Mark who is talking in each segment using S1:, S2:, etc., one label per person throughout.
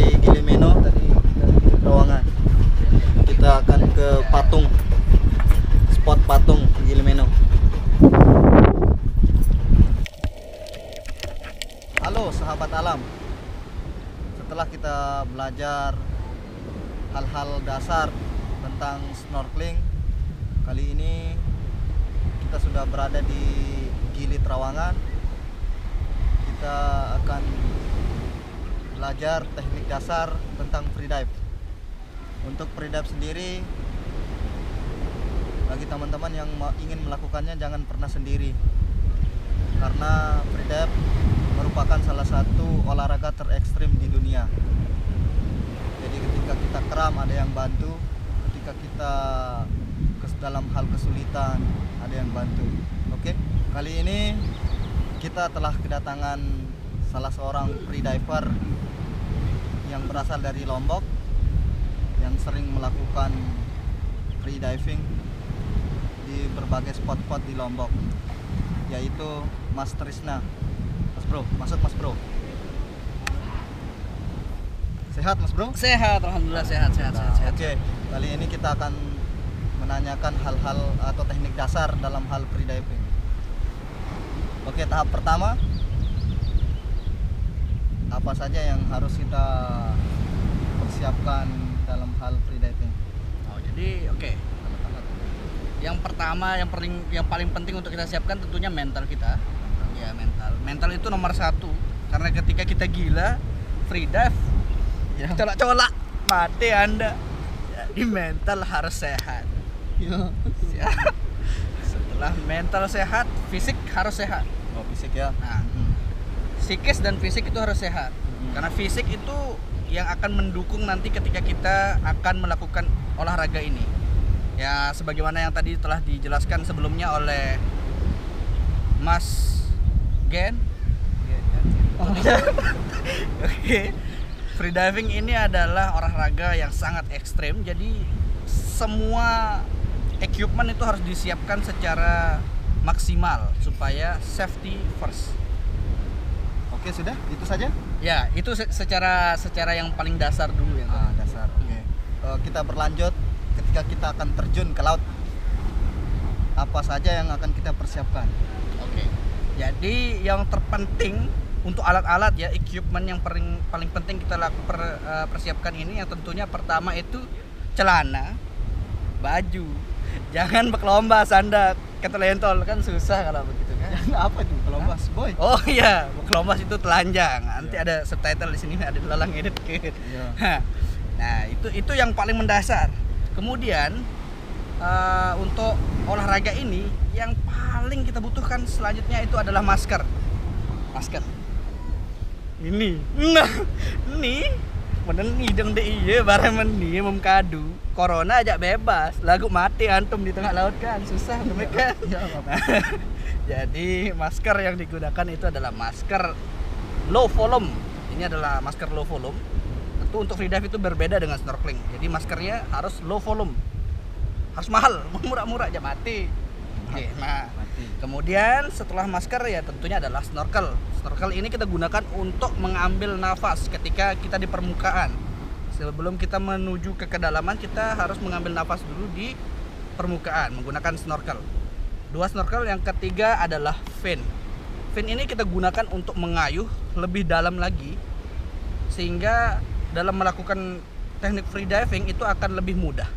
S1: dari Gilimeno, dari Gili Trawangan. Kita akan ke patung, spot patung Gilimeno. Halo sahabat alam, setelah kita belajar hal-hal dasar tentang snorkeling, kali ini kita sudah berada di Gili Trawangan. Kita akan belajar teknik dasar tentang freedive. Untuk freedive sendiri, bagi teman-teman yang ingin melakukannya jangan pernah sendiri, karena freedive merupakan salah satu olahraga terekstrim di dunia. Jadi ketika kita kram ada yang bantu, ketika kita dalam hal kesulitan ada yang bantu. Oke, kali ini kita telah kedatangan salah seorang freediver yang berasal dari Lombok, yang sering melakukan freediving di berbagai spot-spot di Lombok, yaitu Mas Trisna. Mas Bro, masuk Mas Bro. Sehat Mas Bro?
S2: Sehat, alhamdulillah sehat.
S1: Oke, kali ini kita akan menanyakan hal-hal atau teknik dasar dalam hal freediving. Oke, tahap pertama, apa saja yang harus kita persiapkan dalam hal freediving?
S2: Jadi oke. Yang pertama, yang paling penting untuk kita siapkan tentunya mental kita. Ya, mental itu nomor satu, karena ketika kita gila freedive
S1: Ya.
S2: colak-colak mati Anda. Jadi mental harus sehat.
S1: Ya.
S2: Siap. Setelah mental sehat, fisik harus sehat.
S1: Oh, fisik ya.
S2: Nah, psikis dan fisik itu harus sehat. Karena fisik itu yang akan mendukung nanti ketika kita akan melakukan olahraga ini. Ya, sebagaimana yang tadi telah dijelaskan sebelumnya oleh Mas Gen. Oke. Freediving ini adalah olahraga yang sangat ekstrim. Jadi semua equipment itu harus disiapkan secara maksimal supaya safety first.
S1: Oke, sudah itu saja.
S2: Ya, itu secara yang paling dasar dulu ya.
S1: Dasar. Oke. Kita berlanjut ketika kita akan terjun ke laut. Apa saja yang akan kita persiapkan?
S2: Oke. Jadi yang terpenting untuk alat-alat ya, equipment yang paling penting kita persiapkan ini yang tentunya pertama itu celana, baju. Jangan berkelomba Anda ketelentol, kan susah kalau begitu kan.
S1: Apa tuh kelombas, boy?
S2: Oh iya, kelombas itu telanjang. Nanti ada subtitle di sini, ada lalang edit gitu.
S1: Iya.
S2: Nah, itu yang paling mendasar. Kemudian untuk olahraga ini yang paling kita butuhkan selanjutnya itu adalah masker. Ini. Nah, ini padahal ngideng deh iya bareng meni memkadu. Corona aja bebas, lagu mati antum di tengah laut kan susah mereka.
S1: Ya,
S2: Jadi masker yang digunakan itu adalah masker low volume. Ini adalah masker low volume. Tentu untuk freedive itu berbeda dengan snorkeling. Jadi maskernya harus low volume. Harus mahal, murah-murah aja mati. Oke, nah, kemudian setelah masker ya tentunya adalah snorkel. Snorkel ini kita gunakan untuk mengambil nafas ketika kita di permukaan. Sebelum kita menuju ke kedalaman, kita harus mengambil nafas dulu di permukaan menggunakan snorkel. Dua snorkel, yang ketiga adalah fin. Fin ini kita gunakan untuk mengayuh lebih dalam lagi, sehingga dalam melakukan teknik freediving itu akan lebih mudah.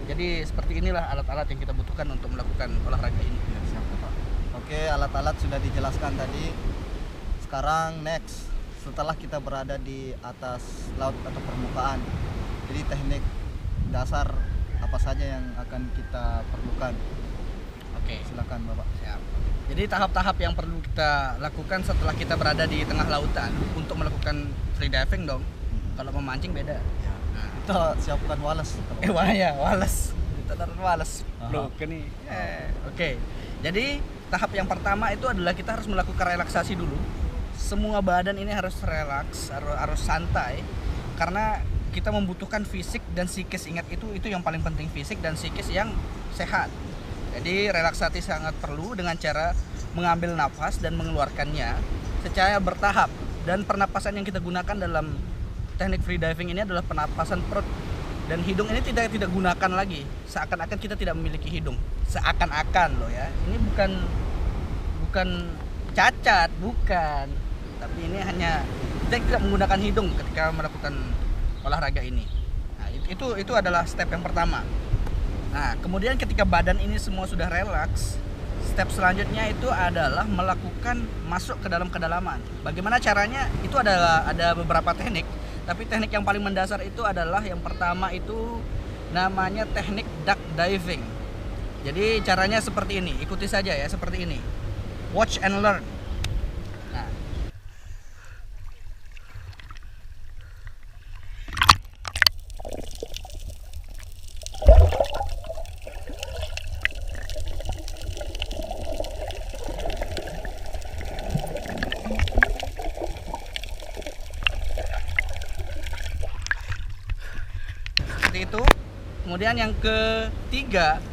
S2: Jadi seperti inilah alat-alat yang kita butuhkan untuk melakukan olahraga ini.
S1: Ya, siap, Pak. Oke, alat-alat sudah dijelaskan tadi. Sekarang next, setelah kita berada di atas laut atau permukaan, jadi teknik dasar apa saja yang akan kita perlukan?
S2: Oke,
S1: Silakan Bapak.
S2: siap. Jadi tahap-tahap yang perlu kita lakukan setelah kita berada di tengah lautan untuk melakukan freediving dong. Kalau memancing beda.
S1: Ya.
S2: Nah,
S1: Kita siapkan walas.
S2: Wallace. Kita taruh Wallace. Bro, ini. Oke. Jadi tahap yang pertama itu adalah kita harus melakukan relaksasi dulu. Semua badan ini harus relaks, harus santai, karena kita membutuhkan fisik dan psikis. Ingat itu yang paling penting, fisik dan psikis yang sehat. Jadi relaksasi sangat perlu dengan cara mengambil nafas dan mengeluarkannya secara bertahap, dan pernapasan yang kita gunakan dalam teknik free diving ini adalah penapasan perut dan hidung ini tidak gunakan lagi. Seakan-akan kita tidak memiliki hidung. Seakan-akan loh ya. Ini bukan cacat, bukan. Tapi ini hanya kita tidak menggunakan hidung ketika melakukan olahraga ini. Nah, itu adalah step yang pertama. Nah, kemudian ketika badan ini semua sudah relaks, step selanjutnya itu adalah melakukan masuk ke dalam kedalaman. Bagaimana caranya? Itu ada beberapa teknik, tapi teknik yang paling mendasar itu adalah yang pertama itu namanya teknik duck diving. Jadi caranya seperti ini, ikuti saja ya, seperti ini. Watch and learn. Nah, seperti itu. Kemudian yang ketiga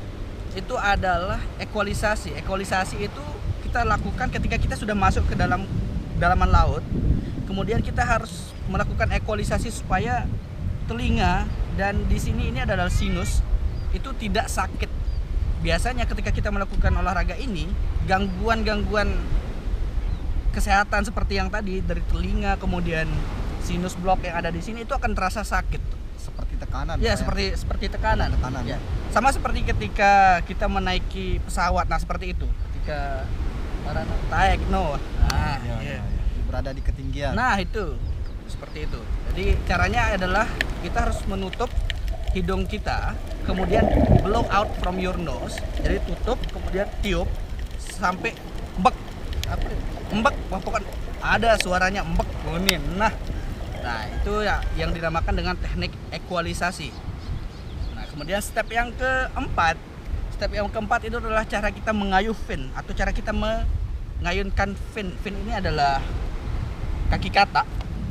S2: itu adalah ekualisasi. Ekualisasi itu kita lakukan ketika kita sudah masuk ke dalaman laut. Kemudian kita harus melakukan ekualisasi supaya telinga dan di sini ini adalah sinus itu tidak sakit. Biasanya ketika kita melakukan olahraga ini, gangguan-gangguan kesehatan seperti yang tadi dari telinga kemudian sinus block yang ada di sini itu akan terasa sakit.
S1: Seperti tekanan.
S2: Ya,
S1: Pak,
S2: seperti tekanan.
S1: Tekanan.
S2: Ya. Sama seperti ketika kita menaiki pesawat. Nah, seperti itu. Ketika naik Nah,
S1: Ya. Berada di ketinggian.
S2: Nah, itu. Seperti itu. Jadi caranya adalah kita harus menutup hidung kita, kemudian blow out from your nose. Jadi tutup, kemudian tiup sampai embek. Apa? Embek. Wah, pokoknya ada suaranya embek. Nah, itu ya yang dinamakan dengan teknik ekualisasi. Nah, kemudian step yang keempat itu adalah cara kita mengayuh fin atau cara kita mengayunkan fin. Fin ini adalah kaki kata.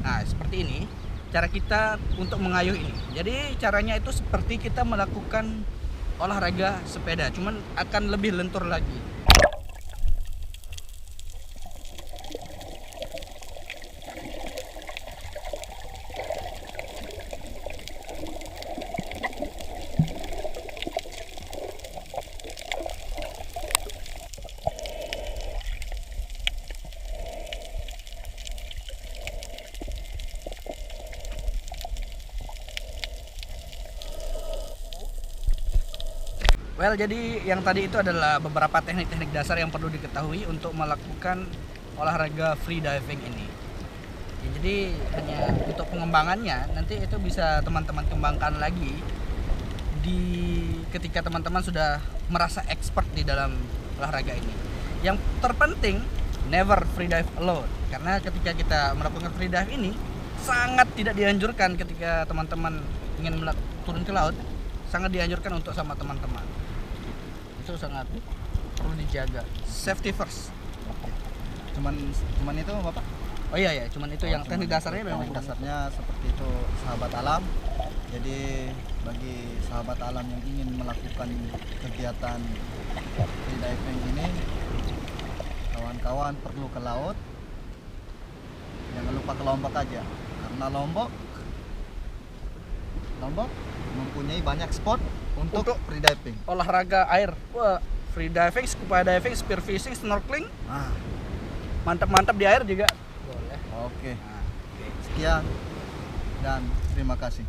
S2: Nah, seperti ini cara kita untuk mengayuh ini. Jadi caranya itu seperti kita melakukan olahraga sepeda, cuman akan lebih lentur lagi. Well, jadi yang tadi itu adalah beberapa teknik-teknik dasar yang perlu diketahui untuk melakukan olahraga free diving ini. Ya, jadi hanya untuk pengembangannya nanti itu bisa teman-teman kembangkan lagi ketika teman-teman sudah merasa expert di dalam olahraga ini. Yang terpenting, never free dive alone. Karena ketika kita melakukan free dive ini sangat tidak dianjurkan ketika teman-teman ingin turun ke laut, sangat dianjurkan untuk sama teman-teman. Itu sangat perlu dijaga. Safety first.
S1: Cuman itu Bapak?
S2: Oh iya, cuman itu yang teknik dasarnya memang
S1: teknik dasarnya seperti itu, sahabat alam. Jadi bagi sahabat alam yang ingin melakukan kegiatan free diving ini, kawan-kawan perlu ke laut. Jangan lupa ke Lombok aja, karena Lombok mempunyai banyak spot untuk free diving.
S2: Olahraga air. Wah, free diving, scuba diving, spear fishing, snorkeling. Mantap-mantap di air juga boleh.
S1: Oke. Sekian dan terima kasih.